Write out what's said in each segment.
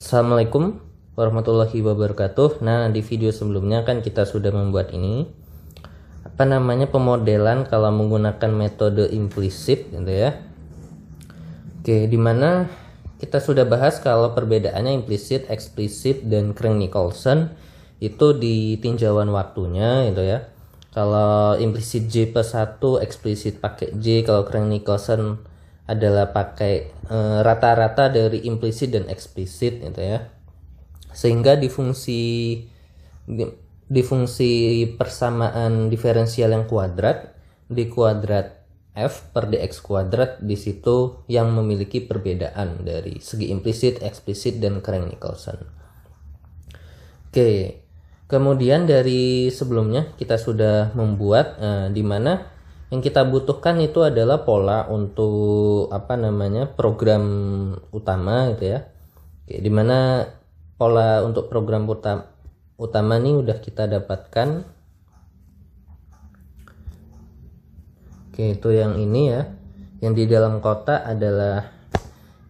Assalamualaikum warahmatullahi wabarakatuh. Nah, di video sebelumnya kan kita sudah membuat ini pemodelan kalau menggunakan metode implisit gitu ya. Oke, dimana kita sudah bahas kalau perbedaannya implisit, eksplisit, dan Crank-Nicolson itu di tinjauan waktunya gitu ya. Kalau implisit J plus 1, eksplisit pakai J. Kalau Crank-Nicolson adalah pakai rata-rata dari implisit dan eksplisit gitu ya. Sehingga di fungsi persamaan diferensial yang kuadrat, di kuadrat f per dx kuadrat, di situ yang memiliki perbedaan dari segi implisit, eksplisit, dan Crank-Nicolson. Oke, kemudian dari sebelumnya kita sudah membuat di mana yang kita butuhkan itu adalah pola untuk program utama gitu ya. Oke, dimana pola untuk program utama ini udah kita dapatkan. Oke, itu yang ini ya. Yang di dalam kotak adalah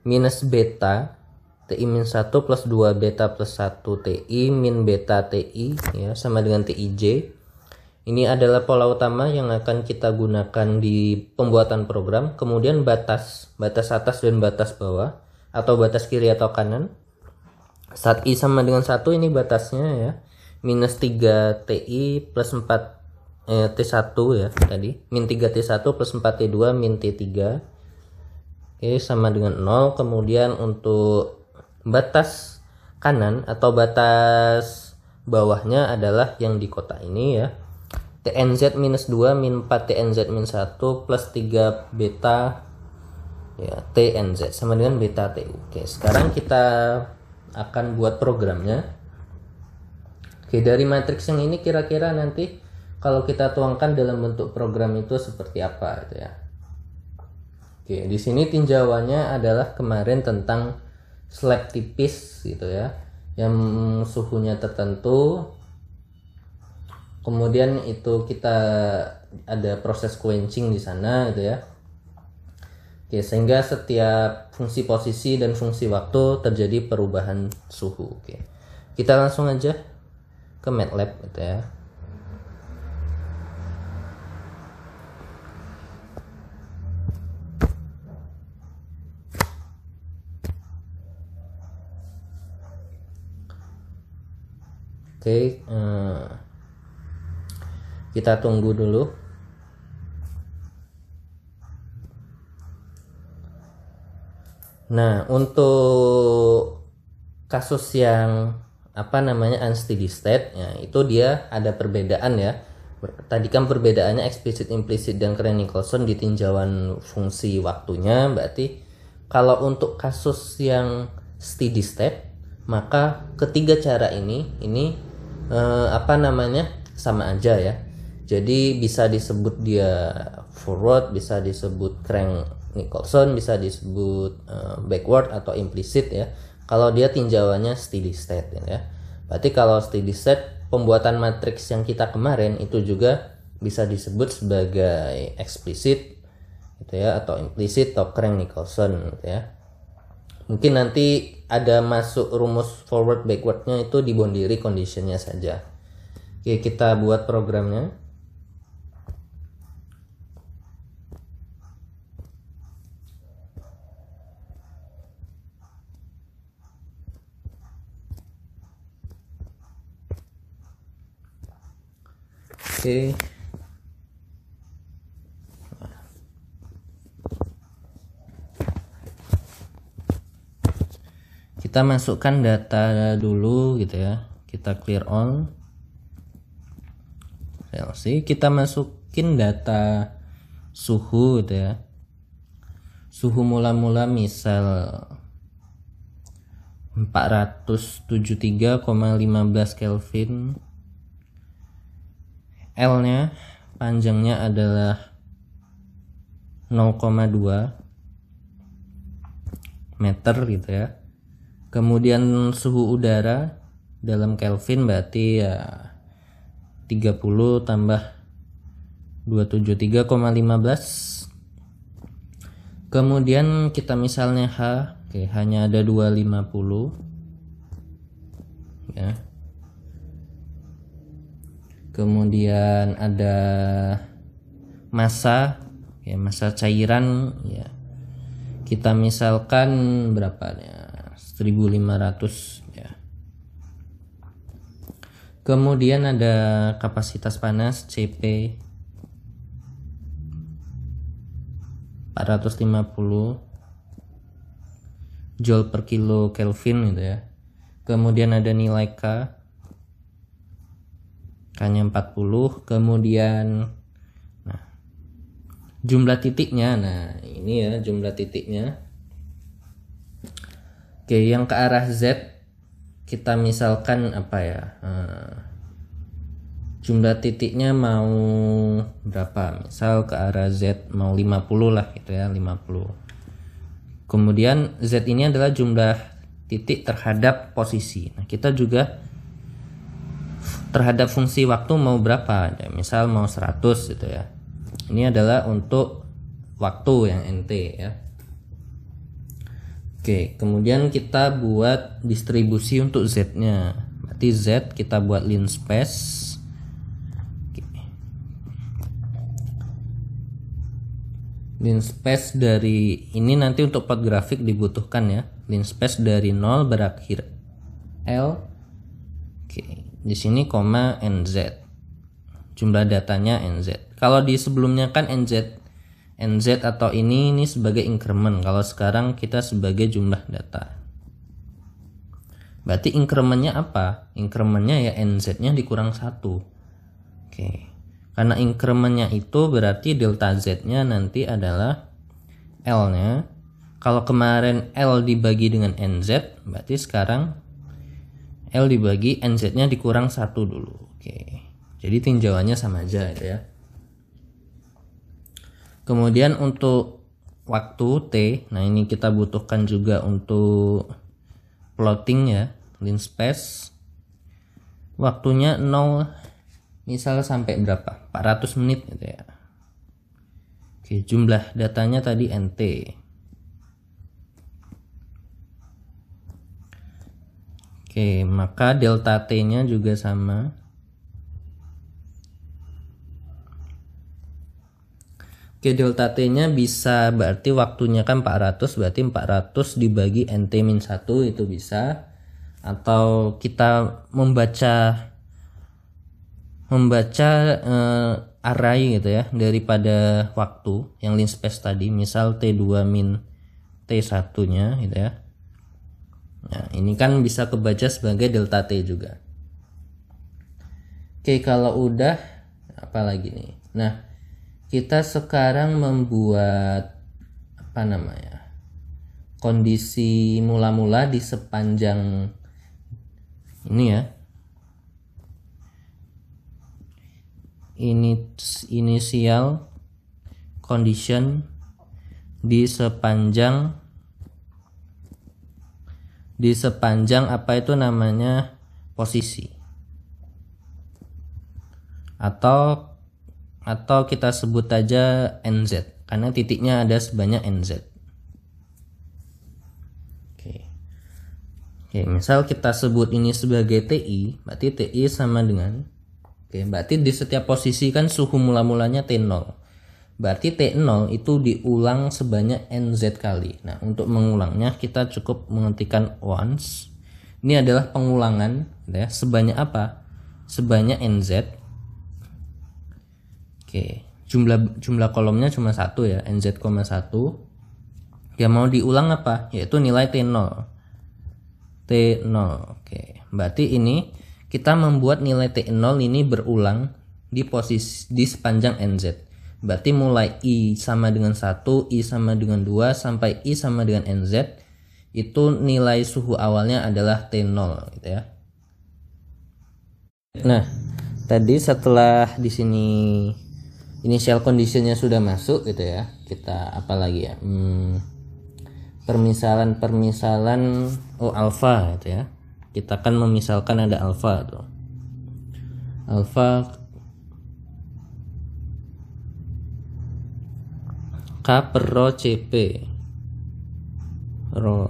minus beta TI min 1 plus 2 beta plus 1 TI min beta TI ya, sama dengan TIJ. Ini adalah pola utama yang akan kita gunakan di pembuatan program. Kemudian batas atas dan batas bawah, atau batas kiri atau kanan. Saat I sama dengan 1 ini batasnya ya. Minus 3 TI plus 4 T1 ya tadi. Min 3 T1 plus 4 T2 min T3. Oke, sama dengan 0. Kemudian untuk batas kanan atau batas bawahnya adalah yang di kotak ini ya. TNZ minus 2 min 4 TNZ min 1 plus 3 beta ya, TNZ sama dengan beta TU. Oke, sekarang kita akan buat programnya. Oke, dari matriks yang ini kira-kira nanti kalau kita tuangkan dalam bentuk program itu seperti apa gitu ya. Oke, di sini tinjauannya adalah kemarin tentang slab tipis gitu ya, yang suhunya tertentu. Kemudian itu kita ada proses quenching di sana gitu ya. Oke, sehingga setiap fungsi posisi dan fungsi waktu terjadi perubahan suhu. Oke, kita langsung aja ke MATLAB gitu ya. Oke, kita tunggu dulu. Nah, untuk kasus yang unsteady state ya, itu dia ada perbedaan ya. Tadi kan perbedaannya eksplisit, implisit, dan Crank-Nicolson di tinjauan fungsi waktunya. Berarti kalau untuk kasus yang steady state, maka ketiga cara ini sama aja ya. Jadi bisa disebut dia forward, bisa disebut Crank-Nicolson, bisa disebut backward atau implicit ya. Kalau dia tinjauannya steady state ya. Berarti kalau steady state, pembuatan matriks yang kita kemarin itu juga bisa disebut sebagai explicit gitu ya, atau implicit atau Crank-Nicolson gitu ya. Mungkin nanti ada masuk rumus forward backwardnya itu di boundary conditionnya saja. Oke, kita buat programnya. Oke. Kita masukkan data dulu gitu ya. Kita clear all. Kita masukin data suhu gitu ya. Suhu mula-mula misal 473,15 Kelvin. L nya panjangnya adalah 0,2 meter gitu ya. Kemudian suhu udara dalam Kelvin berarti ya 30 tambah 273,15. Kemudian kita misalnya H, oke, hanya ada 250. ya. Kemudian ada massa, ya, massa cairan, ya. Kita misalkan berapa ya? 1500, ya. Kemudian ada kapasitas panas CP 450 Joule per kilo Kelvin gitu ya. Kemudian ada nilai K-nya 40. Kemudian jumlah titiknya, nah ini ya jumlah titiknya. Oke, yang ke arah Z kita misalkan apa ya, jumlah titiknya mau berapa, misal ke arah Z mau 50 lah gitu ya, 50. Kemudian Z ini adalah jumlah titik terhadap posisi. Nah, kita juga terhadap fungsi waktu mau berapa, ya, misal mau 100 gitu ya. Ini adalah untuk waktu yang NT ya. Oke, kemudian kita buat distribusi untuk Z-nya. Berarti Z kita buat linspace. Oke. Linspace dari ini nanti untuk plot grafik dibutuhkan ya. Linspace dari 0 berakhir L. Oke, di sini koma NZ. Jumlah datanya NZ. Kalau di sebelumnya kan NZ atau ini sebagai increment. Kalau sekarang kita sebagai jumlah data. Berarti incrementnya apa? Incrementnya ya NZ-nya dikurang 1. Oke. Karena incrementnya itu berarti delta Z-nya nanti adalah L-nya. Kalau kemarin L dibagi dengan NZ, berarti sekarang L dibagi NZ-nya dikurang 1 dulu. Oke. Jadi tinjauannya sama aja gitu ya. Kemudian untuk waktu T, nah ini kita butuhkan juga untuk plotting ya, linspace. Waktunya 0 misal sampai berapa? 400 menit gitu ya. Oke, jumlah datanya tadi NT. Oke, maka delta T-nya juga sama. Oke, delta T-nya bisa berarti waktunya kan 400, berarti 400 dibagi NT-1 itu bisa. Atau kita membaca array gitu ya daripada waktu yang linspace tadi, misal T2 min T1 nya gitu ya. Nah, ini kan bisa kebaca sebagai delta T juga. Oke, kalau udah apa lagi nih? Nah, kita sekarang membuat apa namanya, kondisi mula-mula di sepanjang ini ya, initial condition di sepanjang apa itu namanya posisi, atau kita sebut aja NZ karena titiknya ada sebanyak NZ. Oke, misal kita sebut ini sebagai TI, berarti TI sama dengan, berarti di setiap posisi kan suhu mula-mulanya T0. Berarti T0 itu diulang sebanyak NZ kali. Nah, untuk mengulangnya kita cukup mengetikkan once. Ini adalah pengulangan ya, sebanyak apa? Sebanyak NZ. Oke, jumlah kolomnya cuma 1 ya, NZ, 1. Ya mau diulang apa? Yaitu nilai T0. Oke. Berarti ini kita membuat nilai T0 ini berulang di posisi di sepanjang NZ. Berarti mulai I sama dengan 1, I sama dengan 2 sampai I sama dengan NZ itu nilai suhu awalnya adalah T0 gitu ya. Nah, tadi setelah di sini initial conditionnya sudah masuk gitu ya, kita apa lagi ya, permisalan alfa gitu ya. Kita kan memisalkan ada alfa tuh, alfa K per rho CP, rho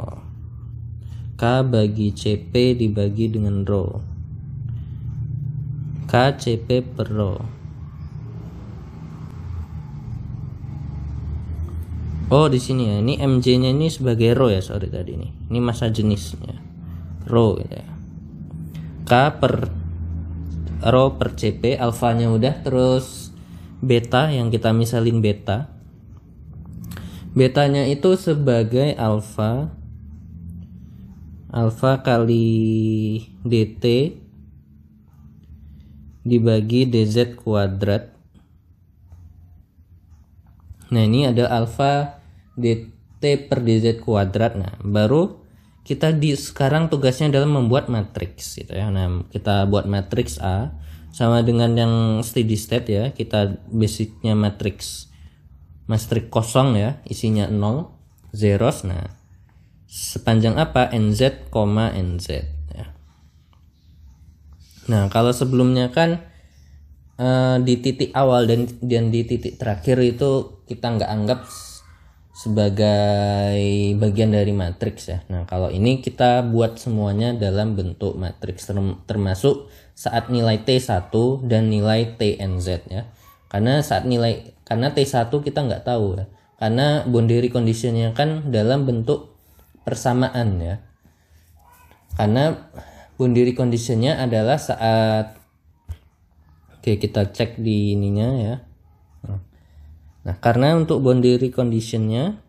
K K bagi CP dibagi dengan rho. K CP per rho. Oh di sini ya, ini MJ-nya ini sebagai rho ya, sorry tadi nih. Ini massa jenisnya rho gitu ya. K per rho per CP, alfanya udah, terus beta yang kita misalin beta. Betanya itu sebagai alfa kali dt dibagi dz kuadrat. Nah ini ada alfa dt per dz kuadrat. Nah baru kita sekarang tugasnya adalah membuat matriks gitu ya. Nah kita buat matriks A sama dengan yang steady state ya. Kita basicnya matriks kosong ya, isinya 0 zeros. Nah sepanjang apa? nz, nz ya. Nah kalau sebelumnya kan di titik awal dan di titik terakhir itu kita nggak anggap sebagai bagian dari matriks ya. Nah kalau ini kita buat semuanya dalam bentuk matriks, termasuk saat nilai T1 dan nilai TNZ ya. Karena T1 kita nggak tahu ya, karena boundary conditionnya kan dalam bentuk persamaan ya. Karena boundary conditionnya adalah saat, oke kita cek di ininya ya. Nah karena untuk boundary conditionnya,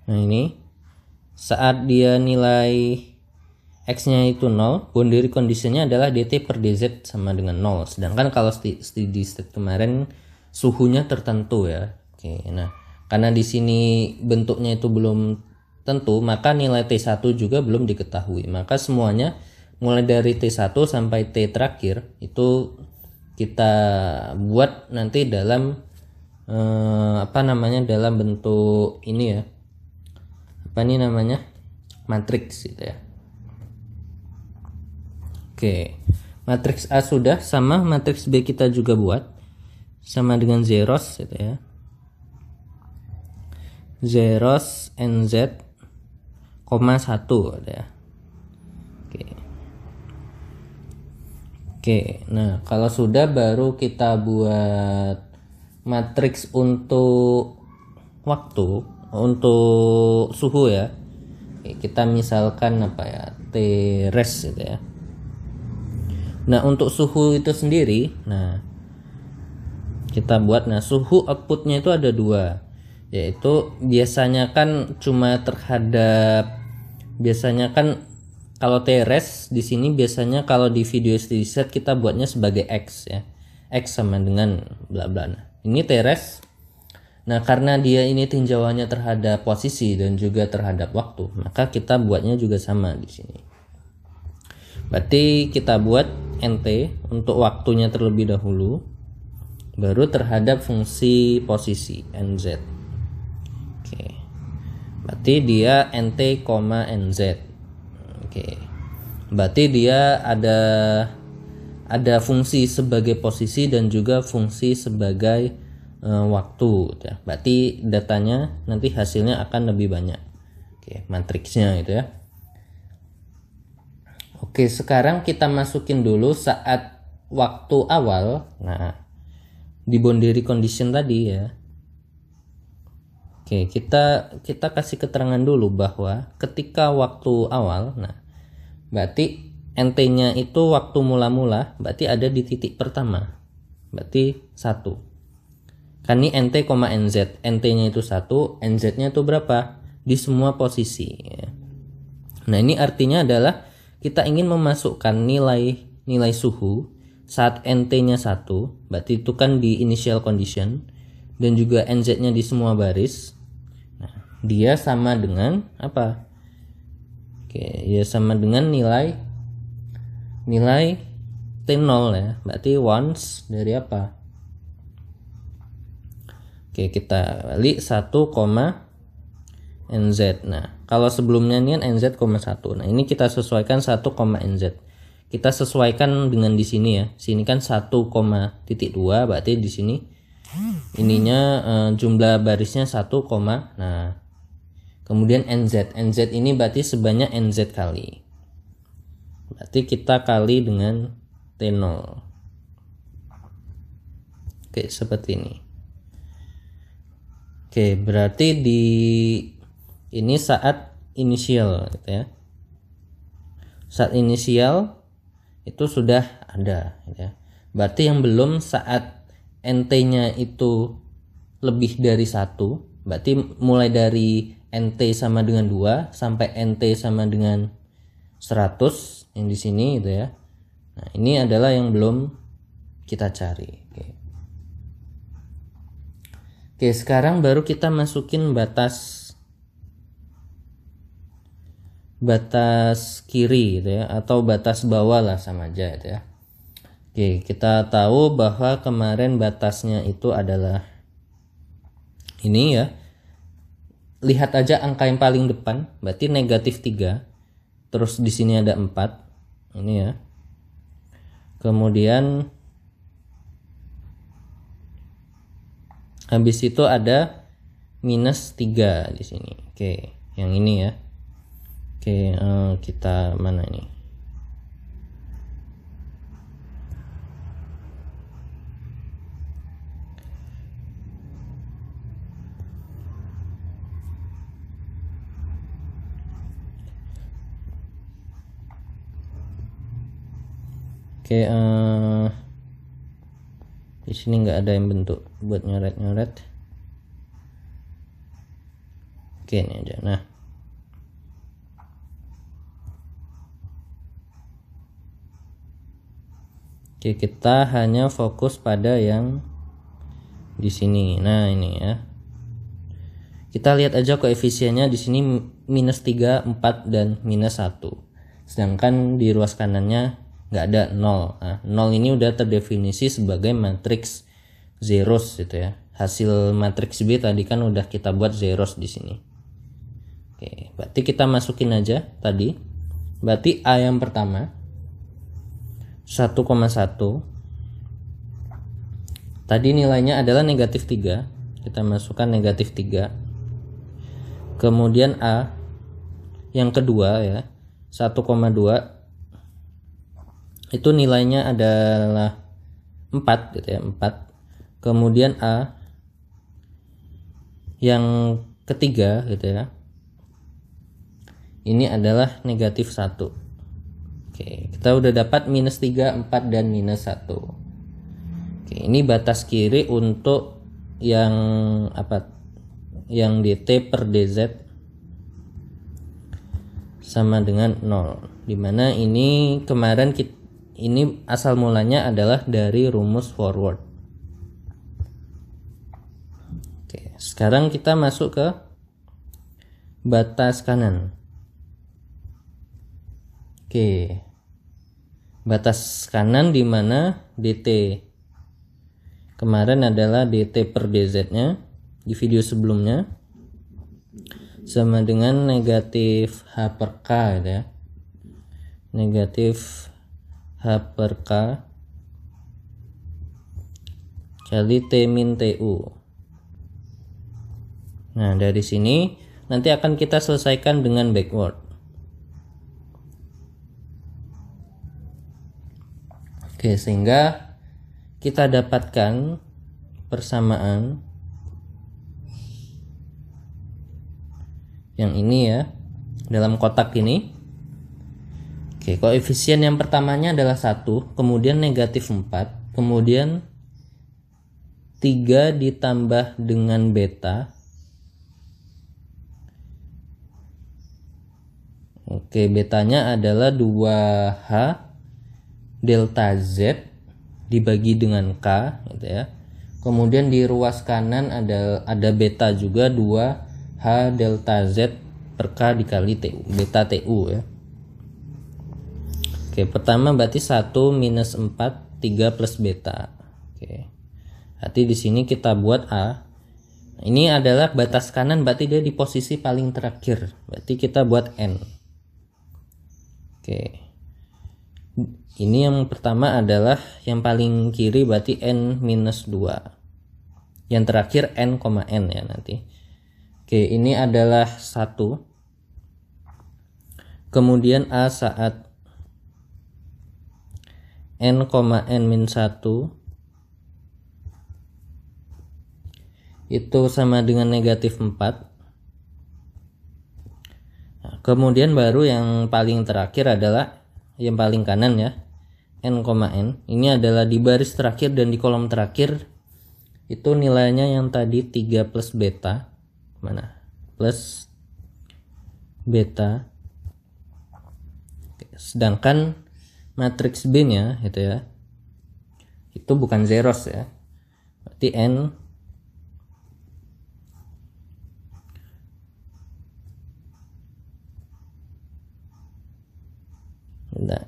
nah ini saat dia nilai x nya itu 0, boundary conditionnya adalah dt per dz sama dengan 0. Sedangkan kalau steady state kemarin suhunya tertentu ya. Oke, nah karena di sini bentuknya itu belum tentu, maka nilai T1 juga belum diketahui. Maka semuanya mulai dari T1 sampai T terakhir itu kita buat nanti dalam dalam bentuk ini ya, matriks gitu ya. Oke, matriks A sudah, sama matriks B kita juga buat sama dengan zeros gitu ya. Zeros nz, 1 gitu ya. Oke, nah kalau sudah baru kita buat matriks untuk waktu, untuk suhu ya. Oke, kita misalkan T res gitu ya. Nah untuk suhu itu sendiri, nah kita buat, nah suhu outputnya itu ada 2, yaitu biasanya kan kalau T-res di sini biasanya kalau di video steady state kita buatnya sebagai X ya. X sama dengan bla bla. Nah, ini T-res. Nah, karena dia ini tinjauannya terhadap posisi dan juga terhadap waktu, maka kita buatnya juga sama di sini. Berarti kita buat NT untuk waktunya terlebih dahulu, baru terhadap fungsi posisi NZ. Oke. Berarti dia NT, NZ. Oke, berarti dia ada fungsi sebagai posisi dan juga fungsi sebagai waktu ya. Berarti datanya nanti hasilnya akan lebih banyak. Oke, matriksnya itu ya. Oke, sekarang kita masukin dulu saat waktu awal. Nah, di boundary condition tadi ya. Oke, kita kasih keterangan dulu bahwa ketika waktu awal, nah berarti NT-nya itu waktu mula-mula, berarti ada di titik pertama, berarti 1. Kan ini NT, NZ, NT-nya itu 1, NZ-nya itu berapa? Di semua posisi ya. Nah ini artinya adalah kita ingin memasukkan nilai suhu saat NT-nya 1, berarti itu kan di initial condition, dan juga NZ-nya di semua baris. Nah, dia sama dengan apa? Oke, ya sama dengan nilai T0 ya. Berarti once dari apa? Oke, kita balik 1, NZ. Nah, kalau sebelumnya ini kan NZ, 1. Nah, ini kita sesuaikan 1, NZ. Kita sesuaikan dengan di sini ya. Sini kan 1,2, berarti di sini ininya jumlah barisnya 1, nah Kemudian NZ. NZ ini berarti sebanyak NZ kali. Berarti kita kali dengan T0. Oke, seperti ini. Oke, berarti di ini saat inisial gitu ya. Saat inisial itu sudah ada gitu ya. Berarti yang belum saat NT-nya itu lebih dari 1, berarti mulai dari NT sama dengan 2 sampai NT sama dengan 100 yang di sini gitu ya. Nah, ini adalah yang belum kita cari. Oke, sekarang baru kita masukin batas kiri gitu ya, atau batas bawah lah, sama aja gitu ya. Oke, kita tahu bahwa kemarin batasnya itu adalah ini ya. Lihat aja angka yang paling depan, berarti -3. Terus di sini ada 4. Ini ya. Kemudian habis itu ada -3 di sini. Oke, yang ini ya. Oke, kita mana ini? Oke, di sini nggak ada yang bentuk buat nyoret-nyoret. Oke, ini aja. Nah, oke, kita hanya fokus pada yang di sini. Nah, ini ya. Kita lihat aja koefisiennya di sini -3, 4 dan -1. Sedangkan di ruas kanannya nggak ada 0. Nah, 0 ini udah terdefinisi sebagai matriks zeros gitu ya. Hasil matriks B tadi kan udah kita buat zeros di sini. Oke, berarti kita masukin aja tadi. Berarti A yang pertama 1,1. Tadi nilainya adalah -3. Kita masukkan -3. Kemudian A yang kedua ya 1,2, itu nilainya adalah 4 gitu ya, 4. Kemudian A yang ketiga gitu ya, ini adalah -1. Oke, kita udah dapat -3, 4 dan -1. Oke, ini batas kiri untuk yang apa? Yang dt per dz sama dengan 0, dimana ini kemarin ini asal mulanya adalah dari rumus forward. Oke, sekarang kita masuk ke batas kanan. Oke, batas kanan dimana dt kemarin adalah dt per dz nya di video sebelumnya sama dengan negatif h per k gitu ya, negatif h per k kali t min tu. Nah, dari sini nanti akan kita selesaikan dengan backward. Oke, sehingga kita dapatkan persamaan yang ini ya, dalam kotak ini. Oke, koefisien yang pertamanya adalah 1, kemudian -4, kemudian 3 ditambah dengan beta. Oke, betanya adalah 2H delta Z dibagi dengan K gitu ya. Kemudian di ruas kanan ada beta juga, 2H delta Z per K dikali TU, beta TU ya. Oke, pertama berarti 1 minus 4, 3 plus beta. Oke. Berarti di sini kita buat A. Ini adalah batas kanan, berarti dia di posisi paling terakhir. Berarti kita buat N. Oke. Ini yang pertama adalah yang paling kiri, berarti N minus 2. Yang terakhir N, N ya nanti. Oke, ini adalah 1. Kemudian A saat n, n-1 itu sama dengan negatif 4. Nah, kemudian baru yang paling terakhir adalah yang paling kanan ya, n, ini adalah di baris terakhir dan di kolom terakhir itu nilainya yang tadi 3 plus beta, mana? Plus beta. Sedangkan matriks B-nya itu ya, itu bukan zeros ya. Berarti n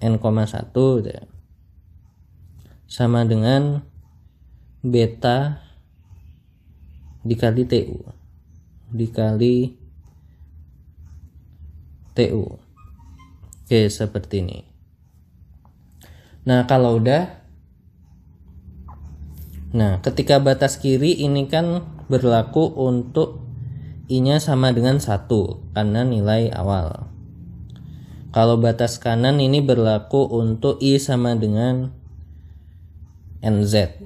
n,1 gitu ya, sama dengan beta dikali TU Oke, seperti ini. Nah, kalau udah, nah ketika batas kiri ini kan berlaku untuk I-nya sama dengan 1 karena nilai awal. Kalau batas kanan ini berlaku untuk I sama dengan NZ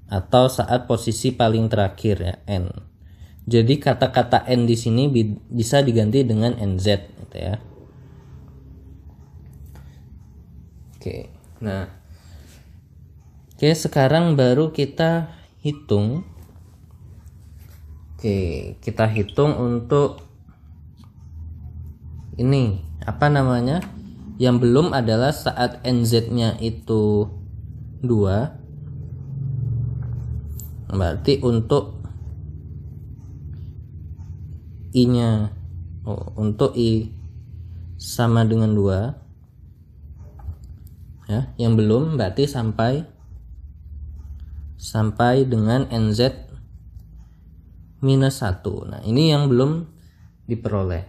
atau saat posisi paling terakhir ya, N. Jadi kata-kata N di sini bisa diganti dengan NZ gitu ya. Oke. Nah. Oke, sekarang baru kita hitung. Oke, kita hitung untuk ini, apa namanya? Yang belum adalah saat NZ-nya itu 2. Berarti untuk I-nya, untuk I sama dengan 2 ya, yang belum berarti sampai dengan NZ minus 1. Nah, ini yang belum diperoleh.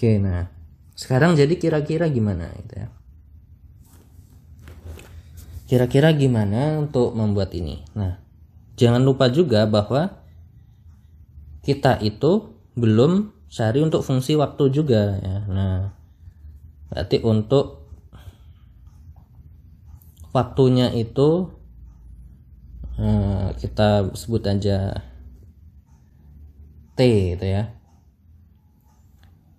Oke, nah sekarang jadi kira-kira gimana gitu ya? Kira-kira gimana untuk membuat ini? Nah, jangan lupa juga bahwa kita itu belum cari untuk fungsi waktu juga ya. Nah, berarti untuk waktunya itu kita sebut aja T gitu ya.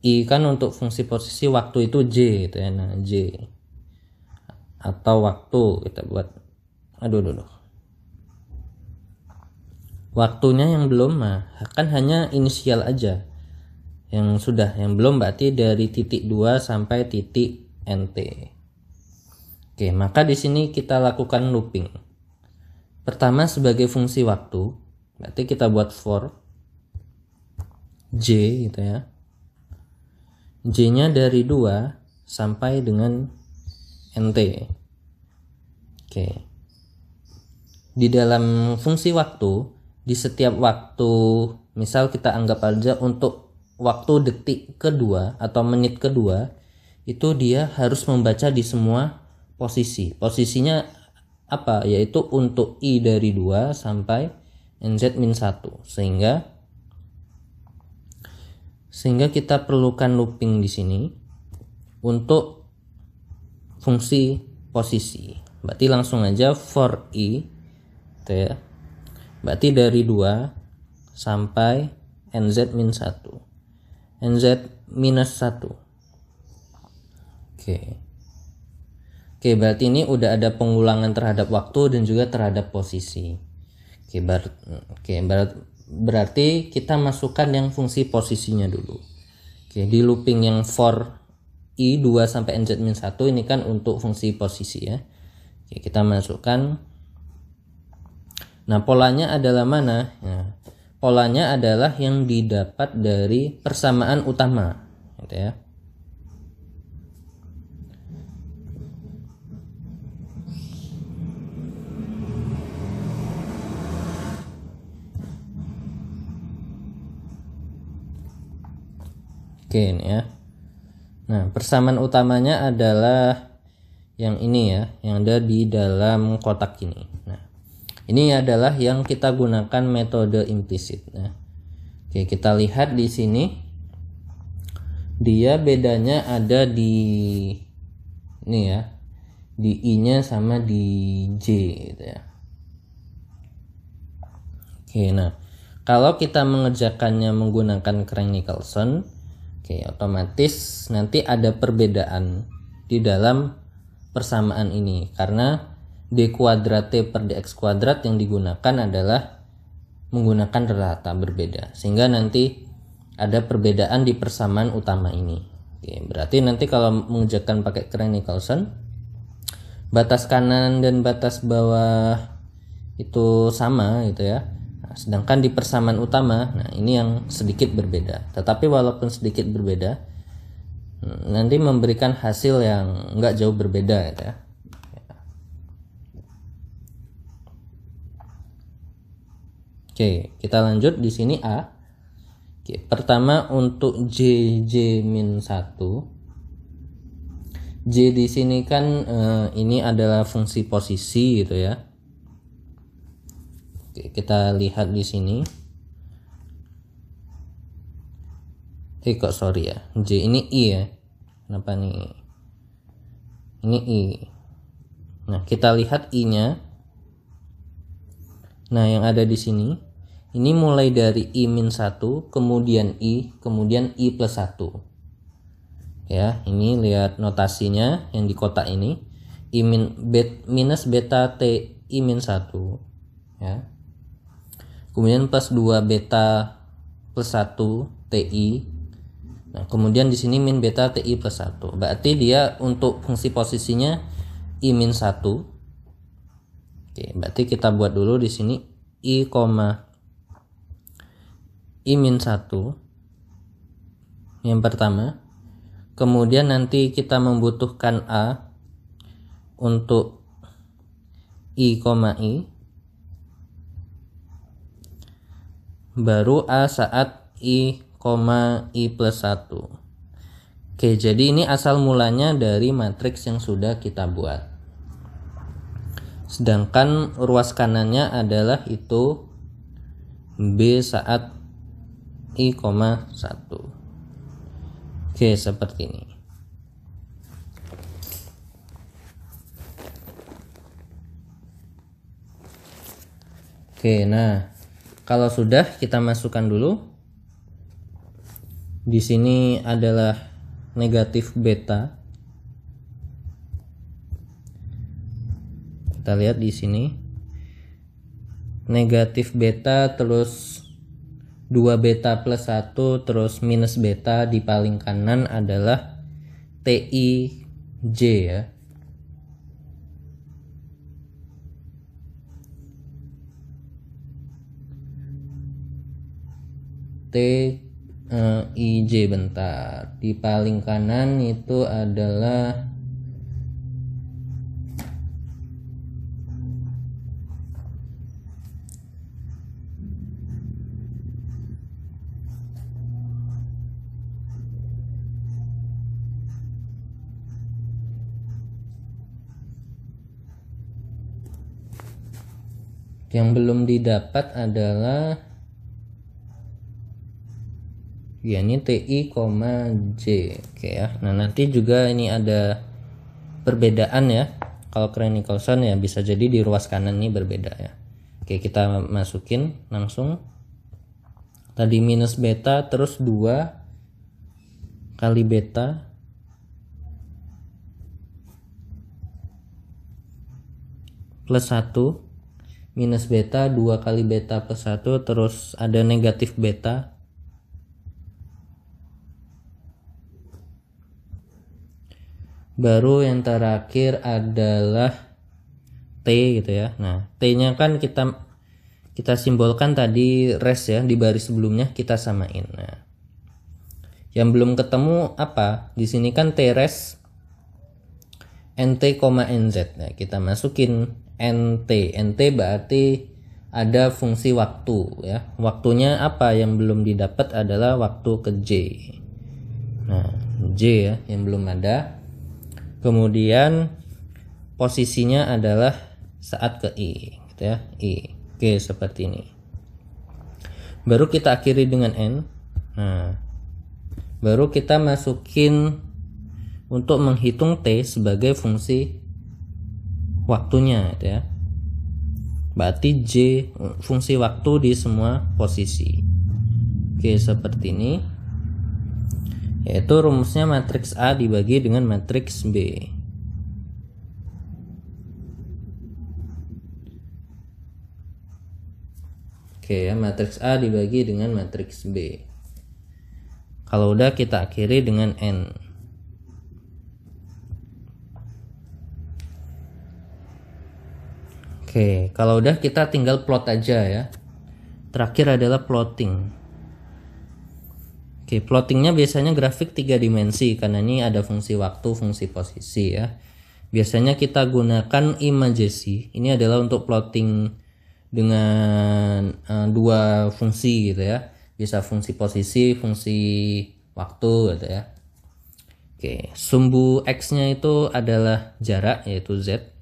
I kan untuk fungsi posisi waktu itu J gitu ya. Nah, J atau waktu kita buat waktunya yang belum kan hanya inisial aja yang sudah, yang belum berarti dari titik 2 sampai titik NT. Oke, maka di sini kita lakukan looping. Pertama sebagai fungsi waktu, berarti kita buat for J gitu ya. J-nya dari 2 sampai dengan NT. Oke. Di dalam fungsi waktu, di setiap waktu, misal kita anggap aja untuk waktu detik kedua atau menit kedua, itu dia harus membaca di semua posisi. Posisinya apa? Yaitu untuk I dari 2 sampai NZ-1. Sehingga kita perlukan looping di sini untuk fungsi posisi. Berarti langsung aja for I gitu ya. Berarti dari 2 sampai NZ-1. NZ-1. Oke, berarti ini udah ada pengulangan terhadap waktu dan juga terhadap posisi. Berarti kita masukkan yang fungsi posisinya dulu. Oke, di looping yang for I 2 sampai NZ-1 ini kan untuk fungsi posisi ya. Oke, kita masukkan. Nah, polanya adalah mana? Nah, polanya adalah yang didapat dari persamaan utama gitu ya. Oke, ini ya. Nah, persamaan utamanya adalah yang ini ya, yang ada di dalam kotak ini. Nah, ini adalah yang kita gunakan metode implisit. Nah, oke, kita lihat di sini dia bedanya ada di ini ya, di I-nya sama di J gitu ya. Oke, nah kalau kita mengerjakannya menggunakan Crank-Nicolson, oke, otomatis nanti ada perbedaan di dalam persamaan ini karena d kuadrat T per dx kuadrat yang digunakan adalah menggunakan rata berbeda, sehingga nanti ada perbedaan di persamaan utama ini. Oke, berarti nanti kalau mengerjakan pakai Crank-Nicolson, batas kanan dan batas bawah itu sama gitu ya. Nah, sedangkan di persamaan utama, nah ini yang sedikit berbeda. Tetapi walaupun sedikit berbeda, nanti memberikan hasil yang enggak jauh berbeda gitu ya. Oke, kita lanjut di sini A. Oke, pertama untuk J-1. J di sini kan ini adalah fungsi posisi gitu ya. Oke, kita lihat di sini. Sorry ya. J ini I ya. Kenapa nih? Ini I. Nah, kita lihat I-nya. Nah, yang ada di sini, ini mulai dari I-1, kemudian I, kemudian I plus 1. Ya, ini lihat notasinya yang di kotak ini. I minus beta T I-1. Ya. Kemudian plus 2 beta plus 1 TI. Nah, kemudian di sini min beta TI plus 1. Berarti dia untuk fungsi posisinya I-1. Oke, berarti kita buat dulu di sini I, I-1 yang pertama. Kemudian nanti kita membutuhkan A untuk I, I. Baru A saat I, I plus 1. Oke, jadi ini asal mulanya dari matriks yang sudah kita buat. Sedangkan ruas kanannya adalah itu B saat I, 1. Oke, seperti ini. Oke, nah kalau sudah kita masukkan dulu. Di sini adalah negatif beta. Kita lihat di sini negatif beta, terus 2 beta plus 1, terus minus beta. Di paling kanan adalah TI J ya. IJ bentar. Di paling kanan itu adalah yang belum didapat adalah ya ini TI, J. Oke ya. Nah, nanti juga ini ada perbedaan ya. Kalau Crank-Nicolson ya bisa jadi di ruas kanan ini berbeda ya. Oke, kita masukin langsung. Tadi minus beta, terus 2 kali beta plus 1 minus beta, 2 kali beta plus 1, terus ada negatif beta. Baru yang terakhir adalah T gitu ya. Nah, T-nya kan kita simbolkan tadi res ya, di baris sebelumnya kita samain. Nah, yang belum ketemu apa? Di sini kan T res NT, NZ. Nah, kita masukin NT berarti ada fungsi waktu ya. Waktunya apa yang belum didapat adalah waktu ke J. Nah, J ya yang belum ada. Kemudian posisinya adalah saat ke I gitu ya, I. Oke, seperti ini. Baru kita akhiri dengan N. Nah, baru kita masukin untuk menghitung T sebagai fungsi waktunya gitu ya. Berarti J fungsi waktu di semua posisi. Oke, seperti ini. Yaitu rumusnya matriks A dibagi dengan matriks B. Oke ya, matriks A dibagi dengan matriks B. Kalau udah kita akhiri dengan N. Oke, kalau udah kita tinggal plot aja ya. Terakhir adalah plotting. Oke, plottingnya biasanya grafik 3 dimensi karena ini ada fungsi waktu, fungsi posisi ya. Biasanya kita gunakan imagecy. Ini adalah untuk plotting dengan dua fungsi gitu ya. Bisa fungsi posisi, fungsi waktu gitu ya. Oke, sumbu X-nya itu adalah jarak yaitu Z.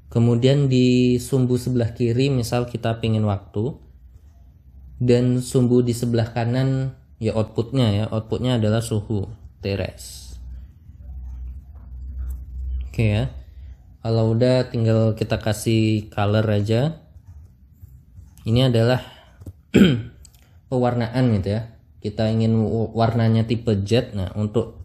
Kemudian di sumbu sebelah kiri misal kita pingin waktu, dan sumbu di sebelah kanan ya outputnya adalah suhu Trs. Oke ya, kalau udah tinggal kita kasih color aja. Ini adalah pewarnaan gitu ya, kita ingin warnanya tipe jet. Nah, untuk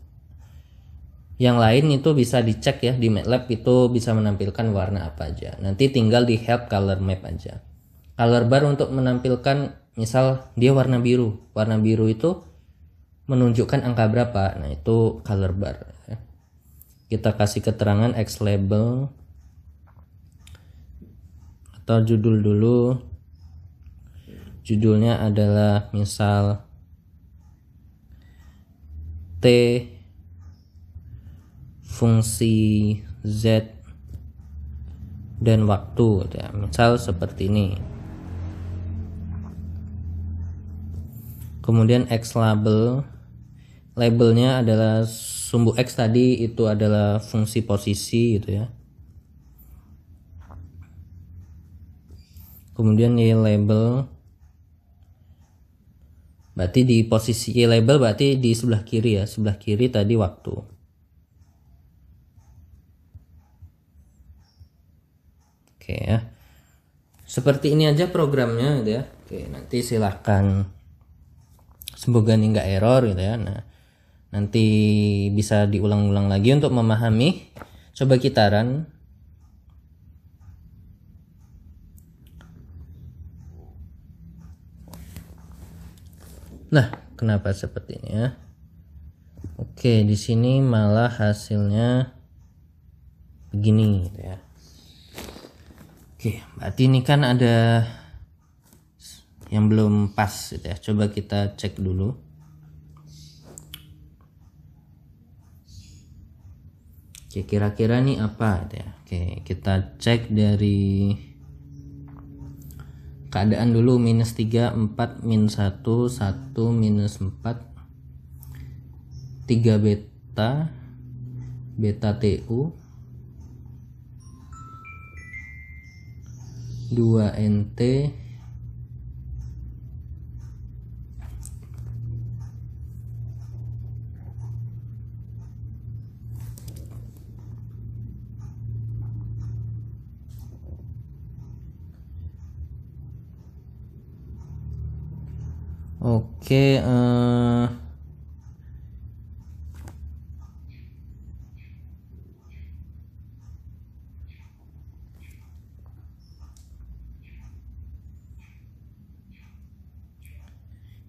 yang lain itu bisa dicek ya di MATLAB, itu bisa menampilkan warna apa aja. Nanti tinggal di help color map aja. Color bar untuk menampilkan misal dia warna biru. Warna biru itu menunjukkan angka berapa. Nah, itu color bar ya. Kita kasih keterangan X label atau judul dulu. Judulnya adalah misal T fungsi Z dan waktu ya, misal seperti ini. Kemudian X label, labelnya adalah sumbu X tadi itu adalah fungsi posisi gitu ya. Kemudian Y label, berarti di posisi Y label berarti di sebelah kiri ya, sebelah kiri tadi waktu. Oke ya, seperti ini aja programnya gitu ya. Oke, nanti silahkan, semoga ini nggak error gitu ya. Nah, nanti bisa diulang-ulang lagi untuk memahami. Coba kita run. Nah, kenapa seperti ini ya? Oke, di sini malah hasilnya begini gitu ya. Oke, berarti ini kan ada yang belum pas gitu ya. Coba kita cek dulu. Oke, kira-kira nih apa gitu ya. Oke, kita cek dari keadaan dulu. -3, 4, -1, 1, -4, 3 beta, beta TU, 2 NT, oke.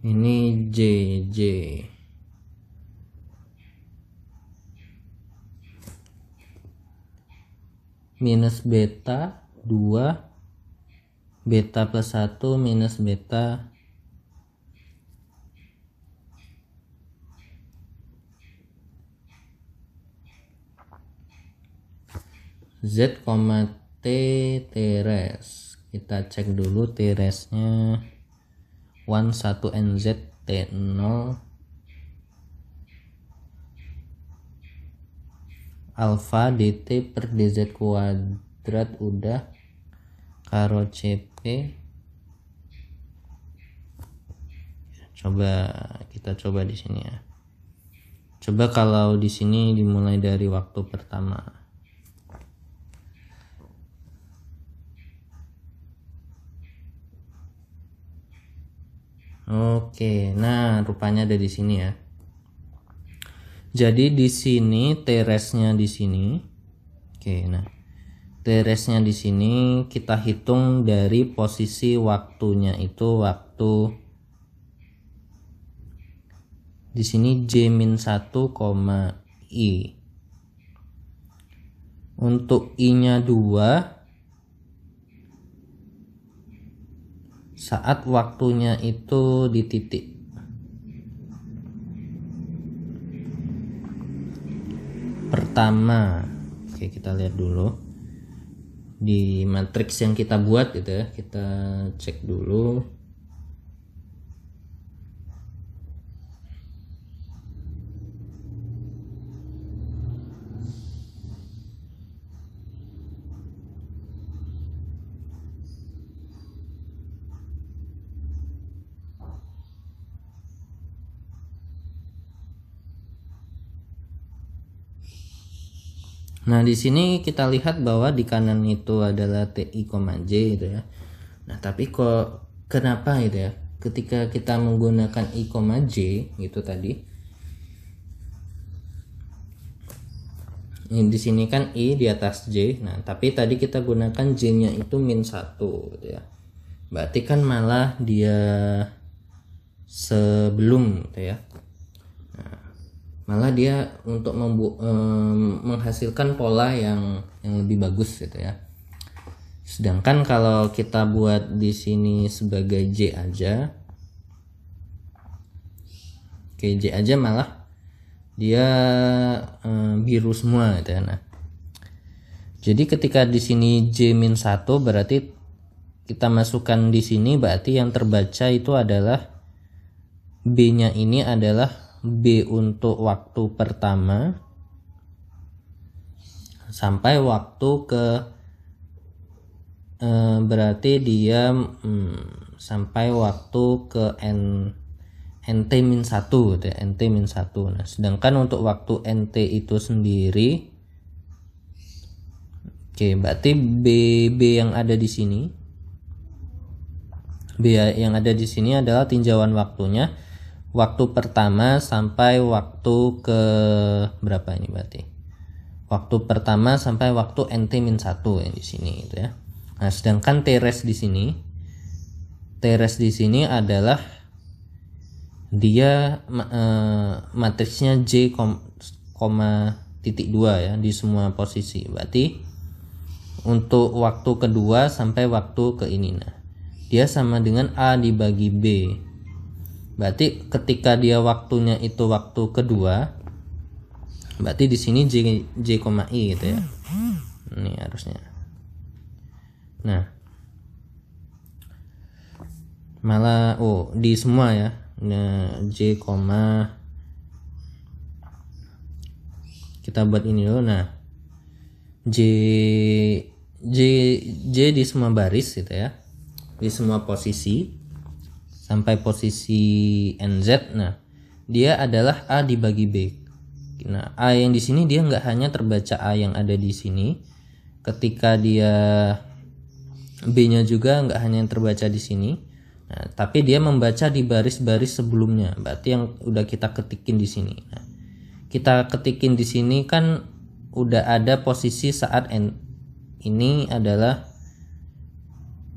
Ini JJ. Minus beta 2, beta plus 1 minus beta Z, T Tres. Kita cek dulu Tresnya 1 NZ T0 alfa dt per dz kuadrat udah karo cp. Kita coba di sini ya. Coba kalau di sini dimulai dari waktu pertama. Oke, nah rupanya ada di sini ya. Jadi di sini T-rest-nya di sini. Oke, nah T-rest-nya di sini kita hitung dari posisi waktunya itu waktu di sini J-1, I. Untuk I-nya 2 saat waktunya itu di titik pertama. Oke, kita lihat dulu di matriks yang kita buat gitu ya. Kita cek dulu. Nah, di sini kita lihat bahwa di kanan itu adalah TI, J gitu ya. Nah, tapi kok kenapa gitu ya? Ketika kita menggunakan I, J gitu tadi. Ini di sini kan I di atas J. Nah, tapi tadi kita gunakan J-nya itu -1 gitu ya. Berarti kan malah dia sebelum gitu ya. Malah dia untuk menghasilkan pola yang lebih bagus gitu ya. Sedangkan kalau kita buat di sini sebagai J aja, oke, J aja malah dia biru semua gitu ya. Nah, jadi ketika di sini J-1 berarti kita masukkan di sini, berarti yang terbaca itu adalah B-nya ini adalah B untuk waktu pertama sampai waktu ke berarti dia sampai waktu ke NT-1 gitu ya, NT-1. Nah, sedangkan untuk waktu NT itu sendiri, oke, berarti B yang ada di sini, B yang ada di sini adalah tinjauan waktunya waktu pertama sampai waktu ke berapa ini berarti? Waktu pertama sampai waktu NT-1 ya di sini gitu ya. Nah, sedangkan T-rest di sini adalah dia matriksnya J, titik 2 ya di semua posisi. Berarti untuk waktu kedua sampai waktu ke ini, nah dia sama dengan A dibagi B. Berarti ketika dia waktunya itu waktu kedua, berarti di sini I gitu ya. Ini harusnya. Nah, malah di semua ya. Nah, J, kita buat ini dulu. Nah, J di semua baris gitu ya. Di semua posisi sampai posisi NZ. Nah, dia adalah A dibagi B. Nah, A yang di sini dia nggak hanya terbaca A yang ada di sini. Ketika dia B-nya juga nggak hanya yang terbaca di sini. Nah, tapi dia membaca di baris-baris sebelumnya. Berarti yang udah kita ketikin di sini. Nah, kita ketikin di sini kan udah ada posisi saat ini adalah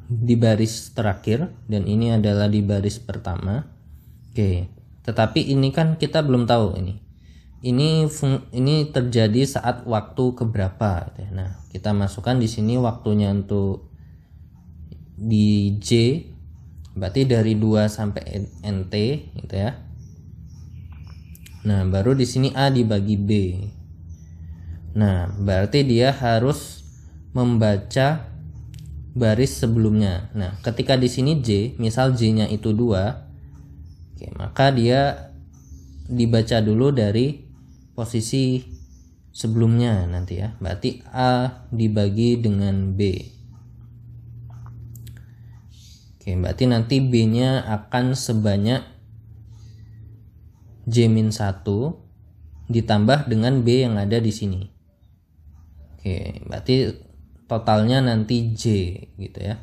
di baris terakhir dan ini adalah di baris pertama. Oke, tetapi ini kan kita belum tahu ini terjadi saat waktu keberapa. Nah, kita masukkan di sini waktunya untuk di J, berarti dari 2 sampai NT gitu ya. Nah, baru di sini A dibagi B. Nah, berarti dia harus membaca baris sebelumnya. Nah, ketika di sini J, misal J-nya itu 2, oke, maka dia dibaca dulu dari posisi sebelumnya nanti ya. Berarti A dibagi dengan B. Oke, berarti nanti B-nya akan sebanyak J-1 ditambah dengan B yang ada di sini. Oke, berarti totalnya nanti J gitu ya.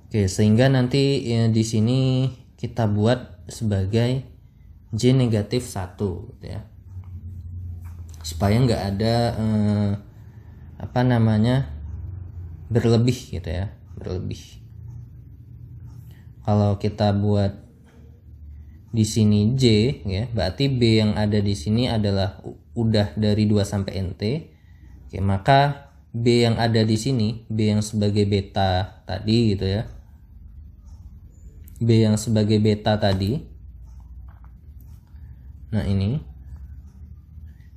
Oke, sehingga nanti ya, di sini kita buat sebagai J negatif 1 gitu ya. Supaya nggak ada berlebih gitu ya, berlebih. Kalau kita buat di sini J ya, berarti B yang ada di sini adalah udah dari 2 sampai NT. Oke, maka B yang ada di sini, B yang sebagai beta tadi gitu ya. B yang sebagai beta tadi. Nah, ini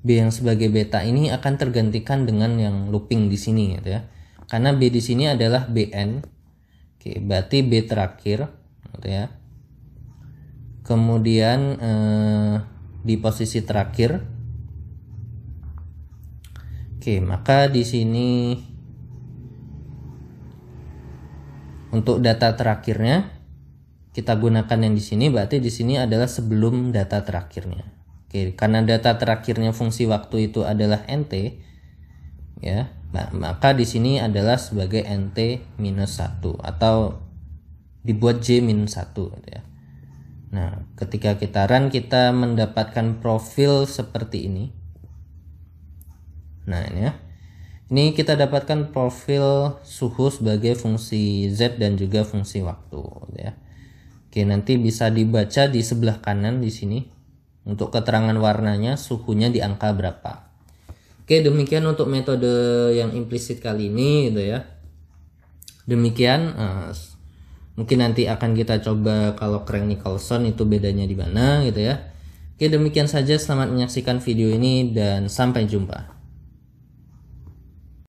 B yang sebagai beta ini akan tergantikan dengan yang looping di sini gitu ya. Karena B di sini adalah Bn. Oke, berarti B terakhir gitu ya. Kemudian di posisi terakhir. Oke, maka di sini untuk data terakhirnya kita gunakan yang di sini, berarti di sini adalah sebelum data terakhirnya. Oke, karena data terakhirnya fungsi waktu itu adalah NT ya. Nah, maka di sini adalah sebagai NT-1 atau dibuat J-1 gitu ya. Nah, ketika kita run kita mendapatkan profil seperti ini. Nah, ini ya. Ini kita dapatkan profil suhu sebagai fungsi Z dan juga fungsi waktu gitu ya. Oke, nanti bisa dibaca di sebelah kanan di sini untuk keterangan warnanya, suhunya di angka berapa. Oke, demikian untuk metode yang implisit kali ini gitu ya. Demikian, mungkin nanti akan kita coba kalau Crank-Nicolson itu bedanya di mana gitu ya. Oke, demikian saja, selamat menyaksikan video ini dan sampai jumpa.